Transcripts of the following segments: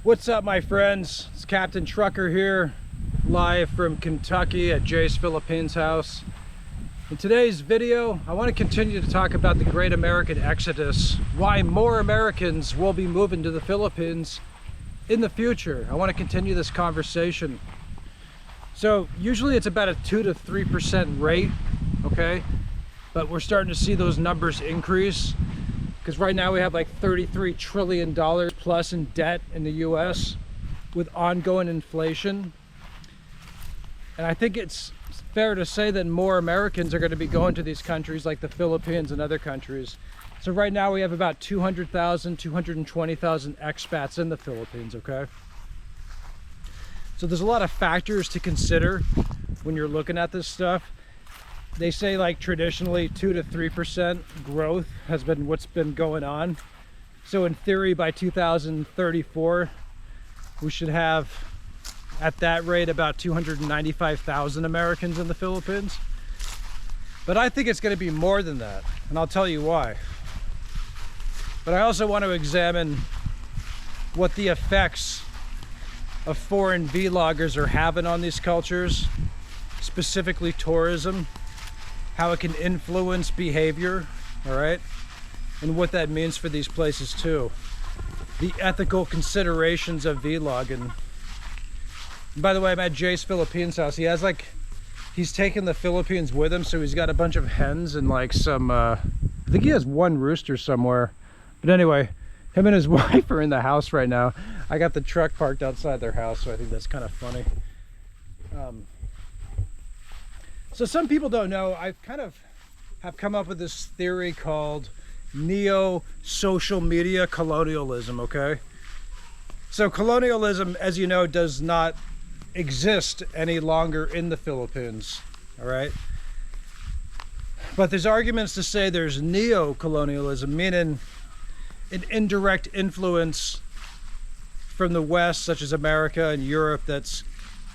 What's up, my friends? It's Captain Trucker here, live from Kentucky at Jay's Philippines house. In today's video, I want to continue to talk about the great American exodus, why more Americans will be moving to the Philippines in the future. I want to continue this conversation. So usually it's about a 2 to 3% rate, okay? But we're starting to see those numbers increase, because right now we have like $33 trillion plus in debt in the US with ongoing inflation. And I think it's fair to say that more Americans are going to be going to these countries like the Philippines and other countries. So right now we have about 200,000, 220,000 expats in the Philippines, okay? So there's a lot of factors to consider when you're looking at this stuff. They say like traditionally 2 to 3% growth has been what's been going on. So in theory by 2034 we should have at that rate about 295,000 Americans in the Philippines. But I think it's going to be more than that, and I'll tell you why. But I also want to examine what the effects of foreign vloggers are having on these cultures, specifically tourism, how it can influence behavior, all right, and what that means for these places too. The ethical considerations of vlogging. By the way, I'm at Jay's Philippines house. He has like, he's taken the Philippines with him, so he's got a bunch of hens and like some, I think he has one rooster somewhere. But anyway, him and his wife are in the house right now. I got the truck parked outside their house, so I think that's kind of funny. So some people don't know, I've kind of have come up with this theory called neo-social media colonialism, okay? So colonialism, as you know, does not exist any longer in the Philippines, all right? But there's arguments to say there's neo-colonialism, meaning an indirect influence from the West, such as America and Europe, that's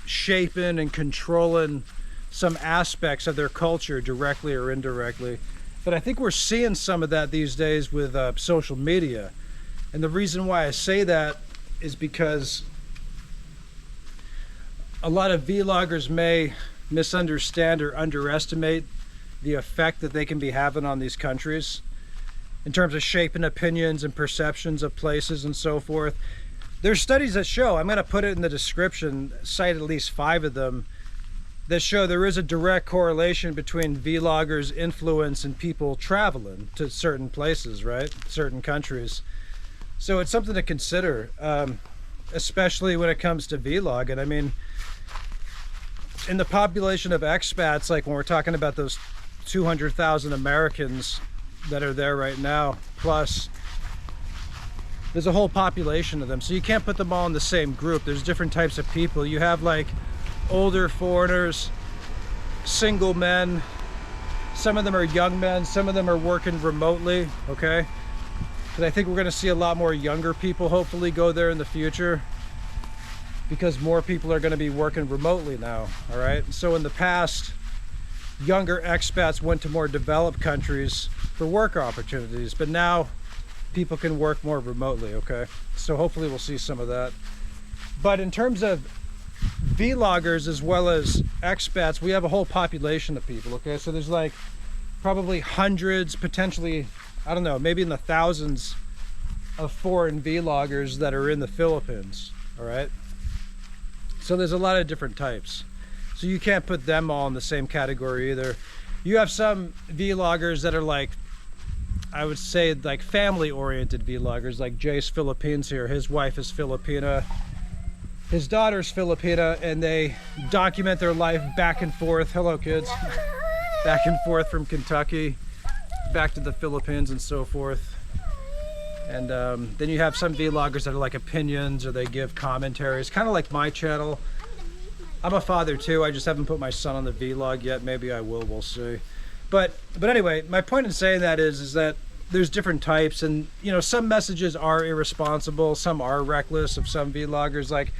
shaping and controlling some aspects of their culture directly or indirectly. But I think we're seeing some of that these days with social media. And the reason why I say that is because a lot of vloggers may misunderstand or underestimate the effect that they can be having on these countries in terms of shaping opinions and perceptions of places and so forth. There's studies that show, I'm going to put it in the description, cite at least 5 of them, that show there is a direct correlation between vloggers' influence and people traveling to certain places, right? Certain countries. So it's something to consider, especially when it comes to vlogging. I mean, in the population of expats, like when we're talking about those 200,000 Americans that are there right now, plus there's a whole population of them. So you can't put them all in the same group. There's different types of people. You have like older foreigners, single men, some of them are young men, some of them are working remotely, okay? But I think we're going to see a lot more younger people hopefully go there in the future, because more people are going to be working remotely now, all right? So in the past, younger expats went to more developed countries for work opportunities, but now people can work more remotely, okay? So hopefully we'll see some of that. But in terms of vloggers as well as expats, we have a whole population of people, okay? So there's like probably hundreds, potentially, I don't know, maybe in the thousands of foreign vloggers that are in the Philippines, all right? So there's a lot of different types. So you can't put them all in the same category either. You have some vloggers that are like, I would say like family-oriented vloggers, like Jay's Philippines here. His wife is Filipina. His daughter's Filipina, and they document their life back and forth. Hello, kids. Back and forth from Kentucky, back to the Philippines and so forth. And then you have some vloggers that are like opinions, or they give commentaries, kind of like my channel. I'm a father too. I just haven't put my son on the vlog yet. Maybe I will, we'll see. But anyway, my point in saying that is that there's different types, and you know, some messages are irresponsible, some are reckless of some vloggers, like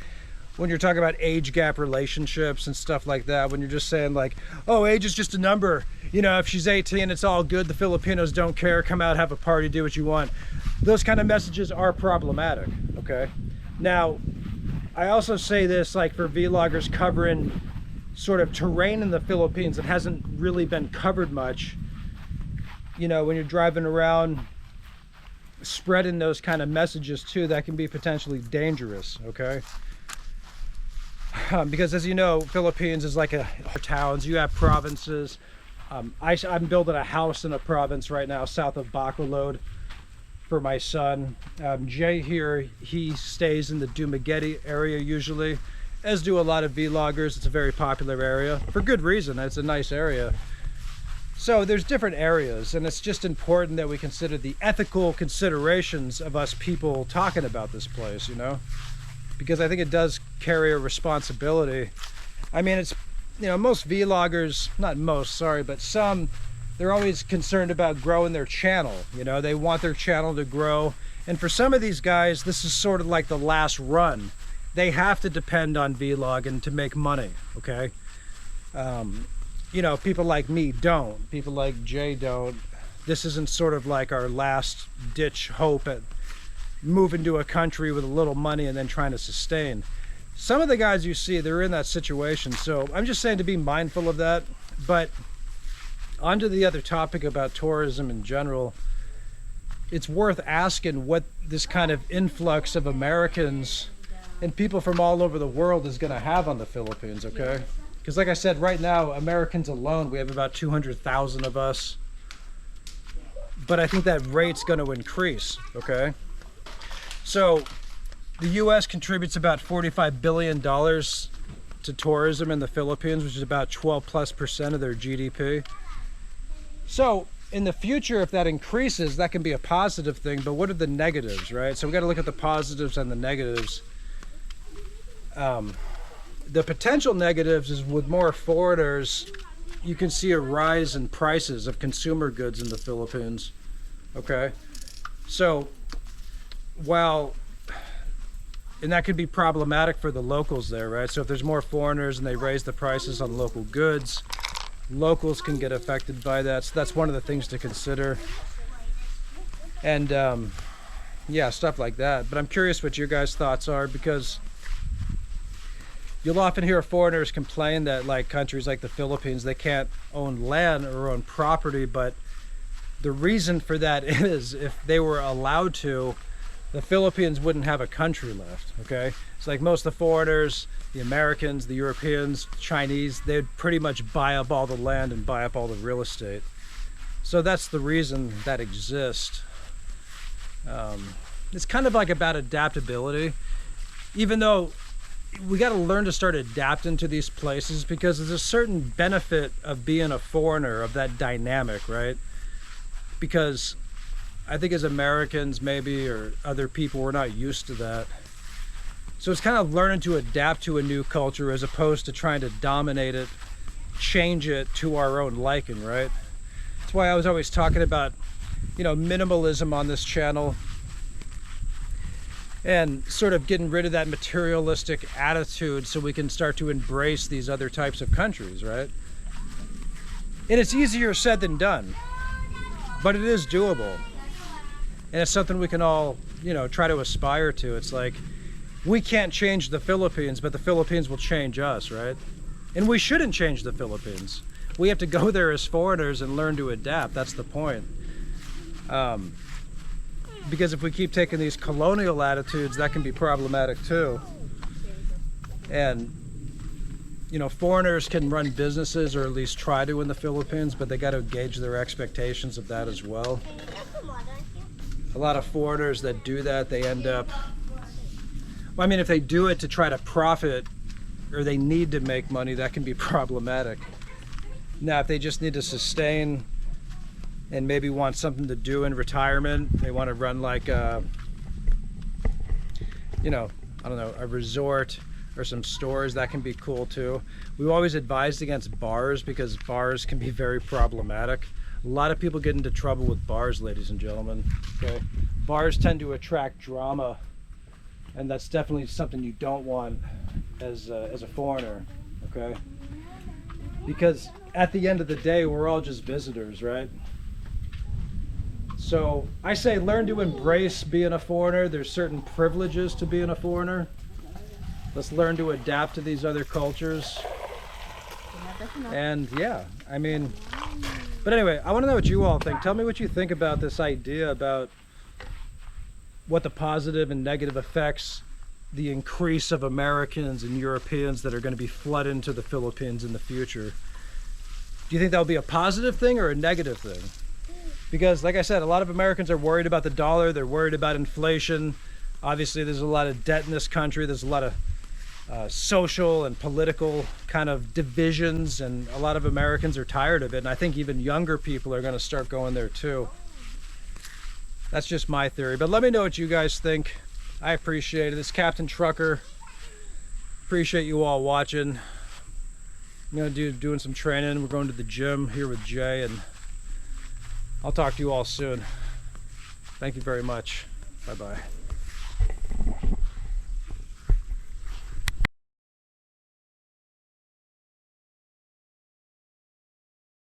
when you're talking about age gap relationships and stuff like that, when you're just saying like, oh, age is just a number, you know, if she's 18 it's all good, the Filipinos don't care, come out, have a party, do what you want. Those kind of messages are problematic, okay? Now, I also say this like for vloggers covering sort of terrain in the Philippines that hasn't really been covered much. You know, when you're driving around spreading those kind of messages too, that can be potentially dangerous, okay? Because as you know, Philippines is like a towns. You have provinces. I'm building a house in a province right now south of Bacolod for my son. Jay here, he stays in the Dumaguete area usually, as do a lot of vloggers. It's a very popular area for good reason. It's a nice area. So there's different areas, and it's just important that we consider the ethical considerations of us people talking about this place, you know, because I think it does carry a responsibility. I mean, it's, you know, most vloggers, not most, sorry, but some, they're always concerned about growing their channel. You know, they want their channel to grow. And for some of these guys, this is sort of like the last run. They have to depend on vlogging to make money, okay? You know, people like me don't. People like Jay don't. This isn't sort of like our last ditch hope at moving to a country with a little money and then trying to sustain. Some of the guys you see, they're in that situation. So I'm just saying to be mindful of that. But on to the other topic about tourism in general. It's worth asking what this kind of influx of Americans and people from all over the world is going to have on the Philippines, okay? Because like I said, right now, Americans alone, we have about 200,000 of us. But I think that rate's going to increase, okay? So the U.S. contributes about $45 billion to tourism in the Philippines, which is about 12+% of their GDP. So in the future, if that increases, that can be a positive thing. But what are the negatives, right? So we got to look at the positives and the negatives. The potential negatives is with more foreigners, you can see a rise in prices of consumer goods in the Philippines, okay? So while, and that could be problematic for the locals there, right? So if there's more foreigners and they raise the prices on local goods, locals can get affected by that. So that's one of the things to consider. And yeah, stuff like that. But I'm curious what your guys' thoughts are, because you'll often hear foreigners complain that like countries like the Philippines, they can't own land or own property, but the reason for that is if they were allowed to, the Philippines wouldn't have a country left, okay? It's like most of the foreigners, the Americans, the Europeans, Chinese, they'd pretty much buy up all the land and buy up all the real estate. So that's the reason that exists. It's kind of like about adaptability, even though we got to learn to start adapting to these places, because there's a certain benefit of being a foreigner, of that dynamic, right? Because I think as Americans maybe, or other people, we're not used to that. So it's kind of learning to adapt to a new culture as opposed to trying to dominate it, change it to our own liking, right? That's why I was always talking about, you know, minimalism on this channel, and sort of getting rid of that materialistic attitude so we can start to embrace these other types of countries, right? And it's easier said than done, but it is doable. And it's something we can all, you know, try to aspire to. It's like, we can't change the Philippines, but the Philippines will change us, right? And we shouldn't change the Philippines. We have to go there as foreigners and learn to adapt. That's the point. Because if we keep taking these colonial attitudes, that can be problematic too. And, you know, foreigners can run businesses, or at least try to, in the Philippines, but they got to gauge their expectations of that as well. A lot of foreigners that do that, they end up, well, I mean, if they do it to try to profit, or they need to make money, that can be problematic. Now, if they just need to sustain and maybe want something to do in retirement, they want to run like a, you know, I don't know, a resort or some stores, that can be cool too. We've always advised against bars, because bars can be very problematic. A lot of people get into trouble with bars, ladies and gentlemen, okay? Bars tend to attract drama, and that's definitely something you don't want as a foreigner, okay? Because at the end of the day, we're all just visitors, right? So I say learn to embrace being a foreigner. There's certain privileges to being a foreigner. Let's learn to adapt to these other cultures. And yeah, I mean, but anyway, I want to know what you all think. Tell me what you think about this idea about what the positive and negative effects, the increase of Americans and Europeans that are going to be flooding into the Philippines in the future. Do you think that'll be a positive thing or a negative thing? Because like I said, a lot of Americans are worried about the dollar, they're worried about inflation. Obviously there's a lot of debt in this country, there's a lot of social and political kind of divisions, and a lot of Americans are tired of it, and I think even younger people are going to start going there too. That's just my theory, but let me know what you guys think. I appreciate it. It's Captain Trucker. Appreciate you all watching. I'm going to doing some training. We're going to the gym here with Jay, and I'll talk to you all soon. Thank you very much. Bye-bye.